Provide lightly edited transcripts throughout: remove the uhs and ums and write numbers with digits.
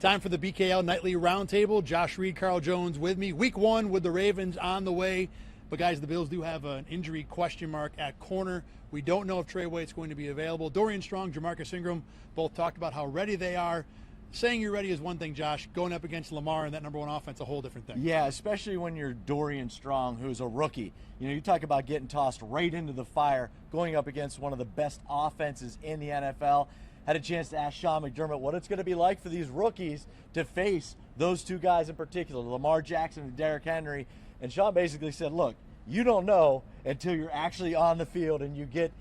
Time for the BKL Nightly Roundtable. Josh Reed, Carl Jones with me. Week 1 with the Ravens on the way. But, guys, the Bills do have an injury question mark at corner. We don't know if Trey White's going to be available. Dorian Strong, Jamarcus Ingram both talked about how ready they are. Saying you're ready is one thing, Josh. Going up against Lamar and that number 1 offense, a whole different thing. Yeah, especially when you're Dorian Strong, who's a rookie. You know, you talk about getting tossed right into the fire, going up against one of the best offenses in the NFL. Had a chance to ask Sean McDermott what it's going to be like for these rookies to face those two guys in particular, Lamar Jackson and Derrick Henry. And Sean basically said, look, you don't know until you're actually on the field and you get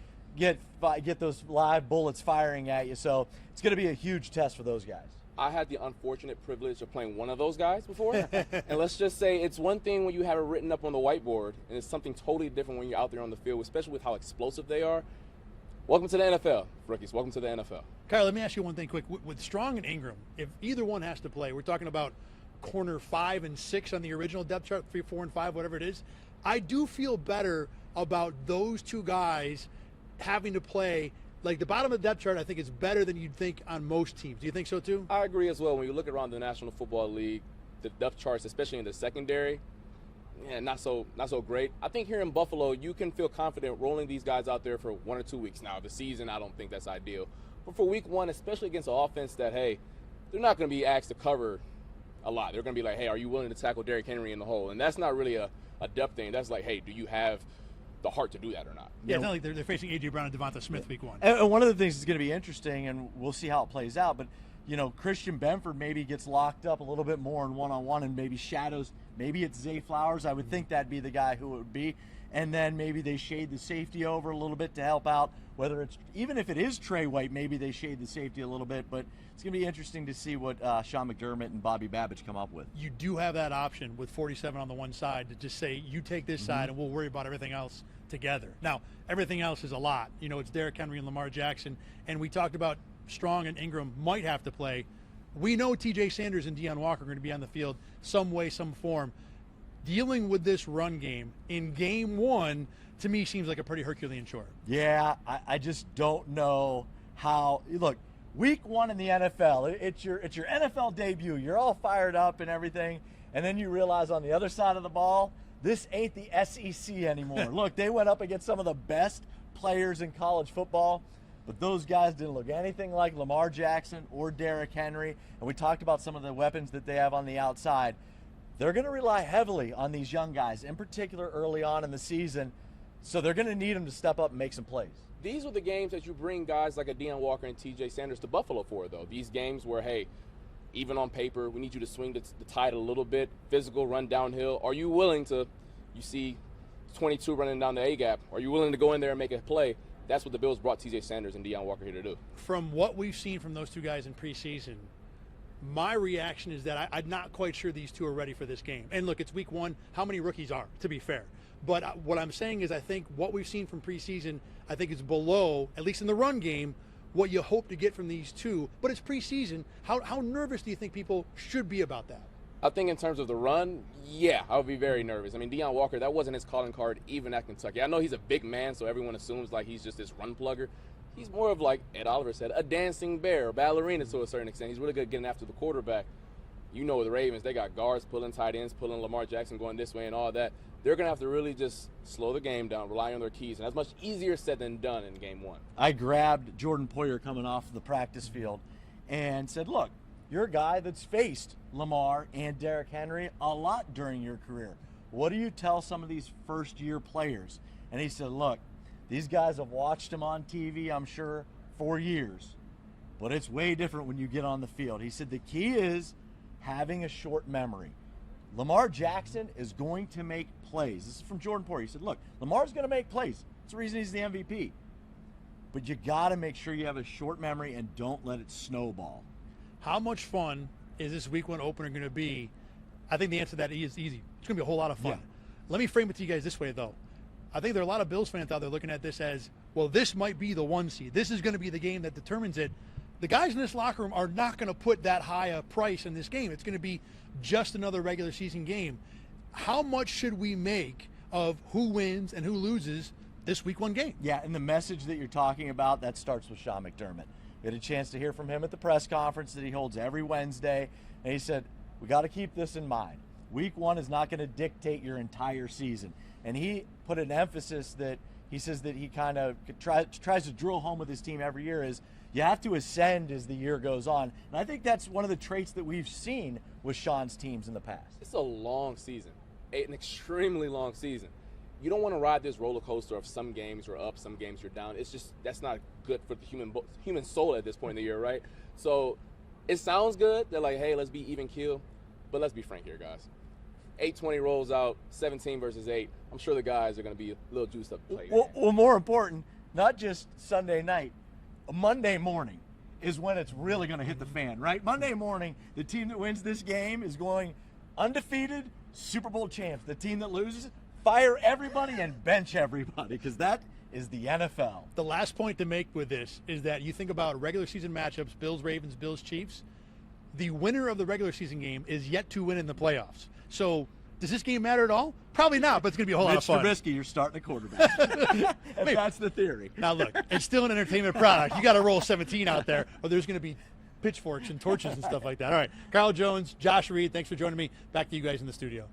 those live bullets firing at you. So it's going to be a huge test for those guys. I had the unfortunate privilege of playing one of those guys before. And let's just say it's one thing when you have it written up on the whiteboard, and it's something totally different when you're out there on the field, especially with how explosive they are. Welcome to the NFL, rookies. Welcome to the NFL. Kyle, let me ask you one thing quick. With Strong and Ingram, if either one has to play, we're talking about corner 5 and 6 on the original depth chart, 3, 4, and 5, whatever it is. I do feel better about those two guys having to play. Like the bottom of the depth chart, I think is better than you'd think on most teams. Do you think so too? I agree as well. When you look around the National Football League, the depth charts, especially in the secondary, not so great. I think here in Buffalo, you can feel confident rolling these guys out there for 1 or 2 weeks. Now, the season, I don't think that's ideal. But for week 1, especially against an offense that, hey, they're not going to be asked to cover a lot. They're going to be like, hey, are you willing to tackle Derrick Henry in the hole? And that's not really a depth thing. That's like, hey, do you have the heart to do that or not? Yeah, it's not like they're facing A.J. Brown and Devonta Smith week 1. And one of the things that's going to be interesting, and we'll see how it plays out, but, you know, Christian Benford maybe gets locked up a little bit more in one-on-one and maybe shadows. Maybe it's Zay Flowers. I would think that'd be the guy who it would be. And then maybe they shade the safety over a little bit to help out. Whether it's, even if it is Trey White, maybe they shade the safety a little bit. But it's going to be interesting to see what Sean McDermott and Bobby Babbage come up with. You do have that option with 47 on the one side to just say, you take this side and we'll worry about everything else together. Now, everything else is a lot. You know, it's Derrick Henry and Lamar Jackson. And we talked about Strong and Ingram might have to play. We know T.J. Sanders and Deion Walker are going to be on the field some way, some form. Dealing with this run game in game 1, to me, seems like a pretty Herculean chore. Yeah, I just don't know how. Look, week 1 in the NFL, it's your NFL debut. You're all fired up and everything, and then you realize on the other side of the ball, this ain't the SEC anymore. Look, they went up against some of the best players in college football, but those guys didn't look anything like Lamar Jackson or Derrick Henry, and we talked about some of the weapons that they have on the outside. They're going to rely heavily on these young guys, in particular early on in the season, so they're going to need them to step up and make some plays. These are the games that you bring guys like a Deion Walker and T.J. Sanders to Buffalo for, though. These games where, hey, even on paper, we need you to swing the tide a little bit, physical, run downhill. Are you willing to, you see 22 running down the A-gap, are you willing to go in there and make a play? That's what the Bills brought T.J. Sanders and Deion Walker here to do. From what we've seen from those two guys in preseason, my reaction is that I'm not quite sure these two are ready for this game. And look, it's week 1. How many rookies are, to be fair? But what I'm saying is I think what we've seen from preseason, I think is below, at least in the run game, what you hope to get from these two. But it's preseason. How nervous do you think people should be about that? I think in terms of the run, yeah, I would be very nervous. I mean, Deion Walker, that wasn't his calling card even at Kentucky. I know he's a big man, so everyone assumes like he's just this run plugger. He's more of, like Ed Oliver said, a dancing bear, a ballerina to a certain extent. He's really good at getting after the quarterback. You know, the Ravens, they got guards pulling tight ends, pulling Lamar Jackson going this way and all that. They're going to have to really just slow the game down, rely on their keys. And that's much easier said than done in game 1. I grabbed Jordan Poyer coming off the practice field and said, look, you're a guy that's faced Lamar and Derrick Henry a lot during your career. What do you tell some of these first-year players? And he said, look, these guys have watched him on TV, I'm sure, for years. But it's way different when you get on the field. He said the key is having a short memory. Lamar Jackson is going to make plays. This is from Jordan Poyer. He said, look, Lamar's going to make plays. That's the reason he's the MVP. But you got to make sure you have a short memory and don't let it snowball. How much fun is this week 1 opener going to be? I think the answer to that is easy. It's going to be a whole lot of fun. Yeah. Let me frame it to you guys this way, though. I think there are a lot of Bills fans out there looking at this as, well, this might be the 1 seed. This is going to be the game that determines it. The guys in this locker room are not going to put that high a price in this game. It's going to be just another regular season game. How much should we make of who wins and who loses this week 1 game? Yeah, and the message that you're talking about, that starts with Sean McDermott. We had a chance to hear from him at the press conference that he holds every Wednesday, and he said, we got to keep this in mind. Week 1 is not going to dictate your entire season. And he put an emphasis that he says that he kind of tries to drill home with his team every year is you have to ascend as the year goes on. And I think that's one of the traits that we've seen with Sean's teams in the past. It's a long season, an extremely long season. You don't want to ride this roller coaster of some games you're up, some games you're down. It's just, that's not good for the human soul at this point in the year, right? So it sounds good. They're like, hey, let's be even keel. But let's be frank here, guys. 8-20 rolls out, 17 versus 8. I'm sure the guys are going to be a little juiced up to play. Well, more important, not just Sunday night, Monday morning is when it's really going to hit the fan, right? Monday morning, the team that wins this game is going undefeated, Super Bowl champs. The team that loses, fire everybody and bench everybody, because that is the NFL. The last point to make with this is that you think about regular season matchups, Bills-Ravens, Bills-Chiefs. The winner of the regular season game is yet to win in the playoffs. So does this game matter at all? Probably not, but it's going to be a whole lot of fun. Mitch Trubisky, you're starting a quarterback. And that's the theory. Now, look, it's still an entertainment product. You got to roll 17 out there, or there's going to be pitchforks and torches and stuff like that. All right, Kyle Jones, Josh Reed, thanks for joining me. Back to you guys in the studio.